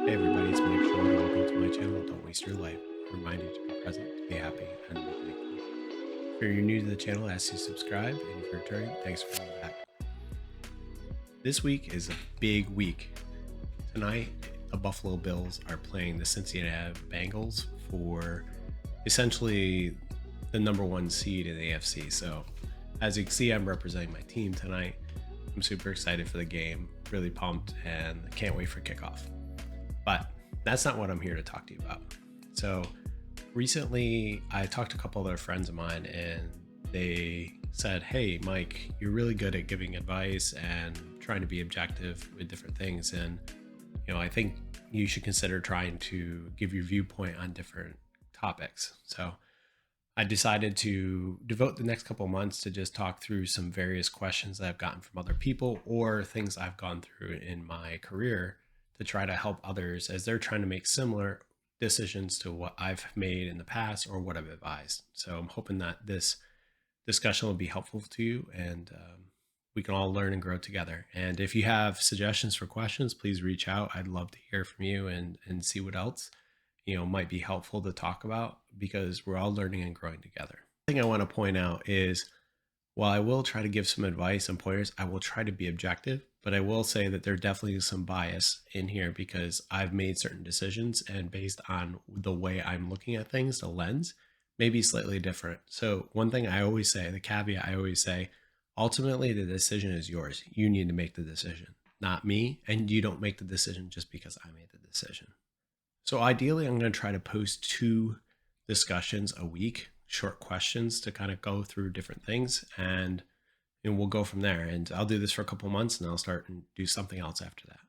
Hey everybody, it's Mike Short and welcome to my channel, Don't Waste Your Life. I remind you to be present, to be happy, and be thankful. If you're new to the channel, I ask you to subscribe, and if you're returning, thanks for coming back. This week is a big week. Tonight, the Buffalo Bills are playing the Cincinnati Bengals for essentially the number one seed in the AFC. So, as you can see, I'm representing my team tonight. I'm super excited for the game, really pumped, and can't wait for kickoff. But that's not what I'm here to talk to you about. So recently I talked to a couple other friends of mine and they said, "Hey, Mike, you're really good at giving advice and trying to be objective with different things. And, I think you should consider trying to give your viewpoint on different topics." So I decided to devote the next couple of months to just talk through some various questions that I've gotten from other people or things I've gone through in my career to try to help others as they're trying to make similar decisions to what I've made in the past or what I've advised. So I'm hoping that this discussion will be helpful to you and we can all learn and grow together. And if you have suggestions for questions, please reach out. I'd love to hear from you and see what else might be helpful to talk about because we're all learning and growing together. The thing I want to point out is while I will try to give some advice and pointers, I will try to be objective, but I will say that there definitely is some bias in here because I've made certain decisions and based on the way I'm looking at things, the lens may be slightly different. So one thing I always say, the caveat I always say, ultimately the decision is yours. You need to make the decision, not me, and you don't make the decision just because I made the decision. So ideally, I'm going to try to post 2 discussions a week, short questions to kind of go through different things, and we'll go from there. And I'll do this for a couple months, and I'll start and do something else after that.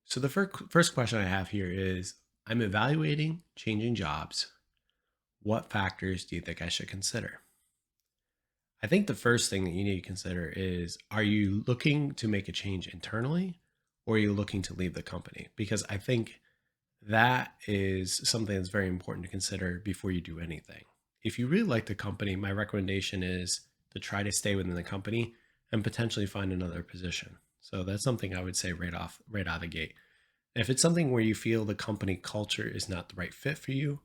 So the first question I have here is: I'm evaluating changing jobs. What factors do you think I should consider? I think the first thing that you need to consider is: are you looking to make a change internally, or are you looking to leave the company? Because I think that is something that's very important to consider before you do anything. If you really like the company, my recommendation is to try to stay within the company and potentially find another position. So that's something I would say right out of the gate. If it's something where you feel the company culture is not the right fit for you,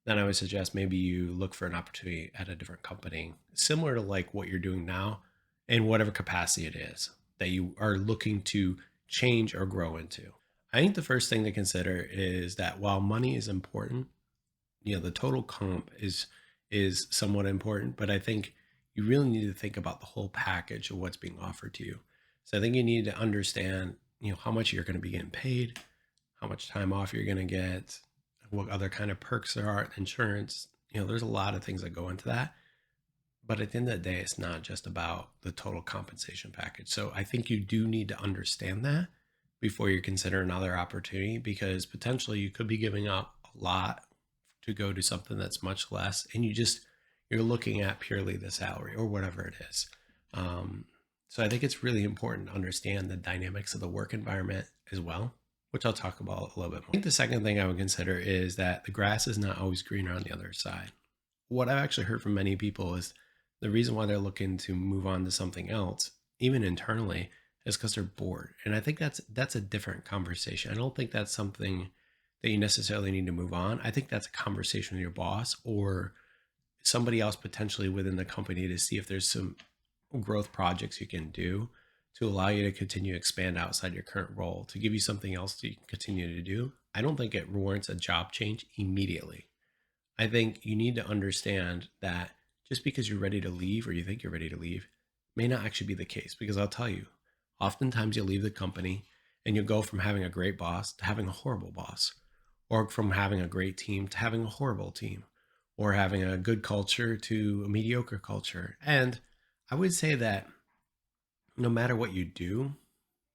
then I would suggest maybe you look for an opportunity at a different company, similar to like what you're doing now in whatever capacity it is that you are looking to change or grow into. I think the first thing to consider is that while money is important, the total comp is somewhat important, but I think you really need to think about the whole package of what's being offered to you. So I think you need to understand, how much you're going to be getting paid, how much time off you're going to get, what other kind of perks there are, insurance. There's a lot of things that go into that. But at the end of the day, it's not just about the total compensation package. So I think you do need to understand that before you consider another opportunity because potentially you could be giving up a lot to go to something that's much less and you're looking at purely the salary or whatever it is. So I think it's really important to understand the dynamics of the work environment as well, which I'll talk about a little bit more. I think the second thing I would consider is that the grass is not always greener on the other side. What I've actually heard from many people is the reason why they're looking to move on to something else, even internally, is because they're bored. And I think that's a different conversation. I don't think that's something that you necessarily need to move on. I think that's a conversation with your boss or somebody else potentially within the company to see if there's some growth projects you can do to allow you to continue to expand outside your current role, to give you something else that you can continue to do. I don't think it warrants a job change immediately. I think you need to understand that just because you're ready to leave or you think you're ready to leave may not actually be the case. Because I'll tell you, oftentimes you'll leave the company and you'll go from having a great boss to having a horrible boss, or from having a great team to having a horrible team, or having a good culture to a mediocre culture. And I would say that no matter what you do,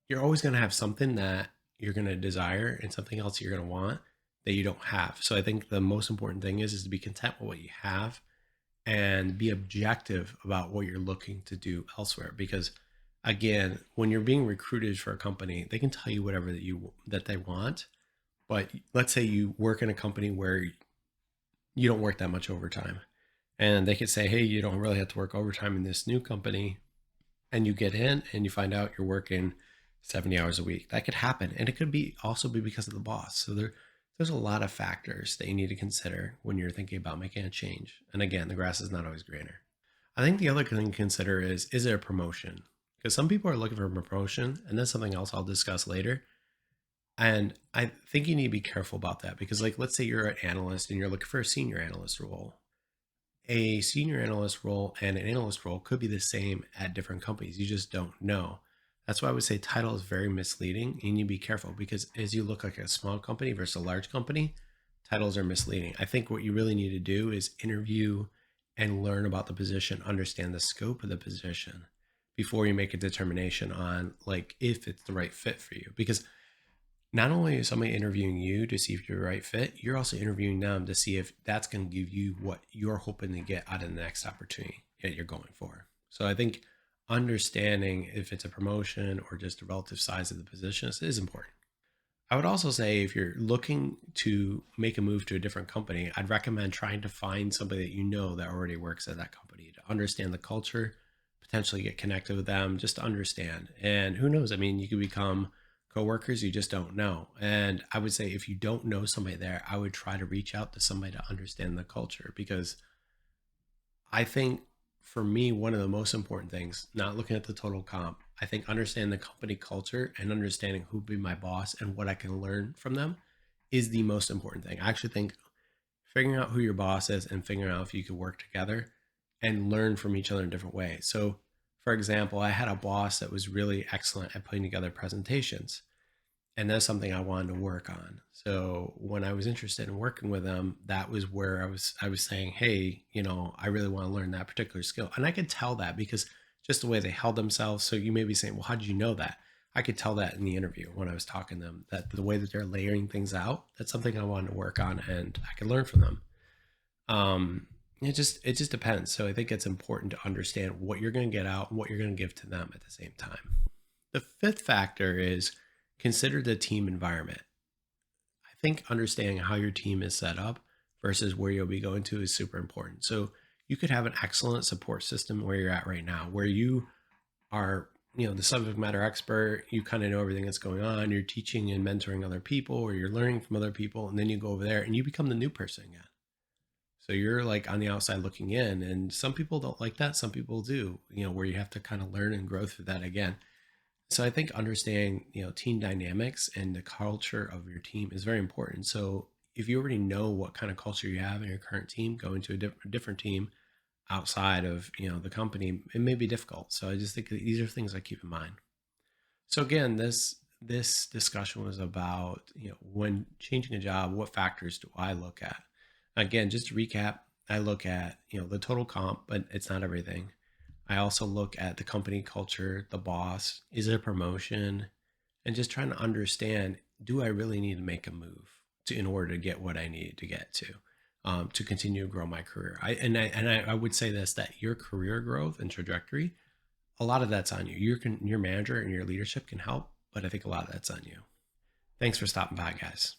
you're always going to have something that you're going to desire and something else you're going to want that you don't have. So I think the most important thing is to be content with what you have and be objective about what you're looking to do elsewhere. Because again, when you're being recruited for a company, they can tell you whatever that they want. But let's say you work in a company where you don't work that much overtime, and they could say, "Hey, you don't really have to work overtime in this new company," and you get in and you find out you're working 70 hours a week. That could happen. And it could be also be because of the boss. So there's a lot of factors that you need to consider when you're thinking about making a change. And again, the grass is not always greener. I think the other thing to consider is it a promotion? Because some people are looking for a promotion, and that's something else I'll discuss later. And I think you need to be careful about that because, like, let's say you're an analyst and you're looking for a senior analyst role. A senior analyst role and an analyst role could be the same at different companies. You just don't know. That's why I would say title is very misleading. And you need to be careful because as you look like a small company versus a large company, titles are misleading. I think what you really need to do is interview and learn about the position, understand the scope of the position before you make a determination on like if it's the right fit for you. Because not only is somebody interviewing you to see if you're the right fit, you're also interviewing them to see if that's going to give you what you're hoping to get out of the next opportunity that you're going for. So I think understanding if it's a promotion or just the relative size of the position is important. I would also say if you're looking to make a move to a different company, I'd recommend trying to find somebody that you know that already works at that company to understand the culture, potentially get connected with them, just to understand. And who knows? I mean, you could become coworkers, you just don't know. And I would say if you don't know somebody there, I would try to reach out to somebody to understand the culture because I think for me, one of the most important things, not looking at the total comp, I think understanding the company culture and understanding who be my boss and what I can learn from them is the most important thing. I actually think figuring out who your boss is and figuring out if you could work together and learn from each other in different ways. So, for example, I had a boss that was really excellent at putting together presentations, and that's something I wanted to work on. So when I was interested in working with them, that was where I was saying, hey, I really want to learn that particular skill. And I could tell that because just the way they held themselves. So you may be saying, well, how did you know that? I could tell that in the interview when I was talking to them, that the way that they're layering things out, that's something I wanted to work on and I could learn from them. It just depends. So I think it's important to understand what you're going to get out and what you're going to give to them at the same time. The fifth factor is consider the team environment. I think understanding how your team is set up versus where you'll be going to is super important. So you could have an excellent support system where you're at right now, where you are, the subject matter expert, you kind of know everything that's going on, you're teaching and mentoring other people, or you're learning from other people, and then you go over there and you become the new person again. So you're like on the outside looking in, and some people don't like that. Some people do, where you have to kind of learn and grow through that again. So I think understanding, team dynamics and the culture of your team is very important. So if you already know what kind of culture you have in your current team, going to a different team outside of, the company, it may be difficult. So I just think that these are things I keep in mind. So again, this discussion was about, when changing a job, what factors do I look at? Again, just to recap, I look at, the total comp, but it's not everything. I also look at the company culture, the boss, is it a promotion? And just trying to understand, do I really need to make a move in order to get what I need to get to continue to grow my career? I would say this, that your career growth and trajectory, a lot of that's on you. Your manager and your leadership can help, but I think a lot of that's on you. Thanks for stopping by, guys.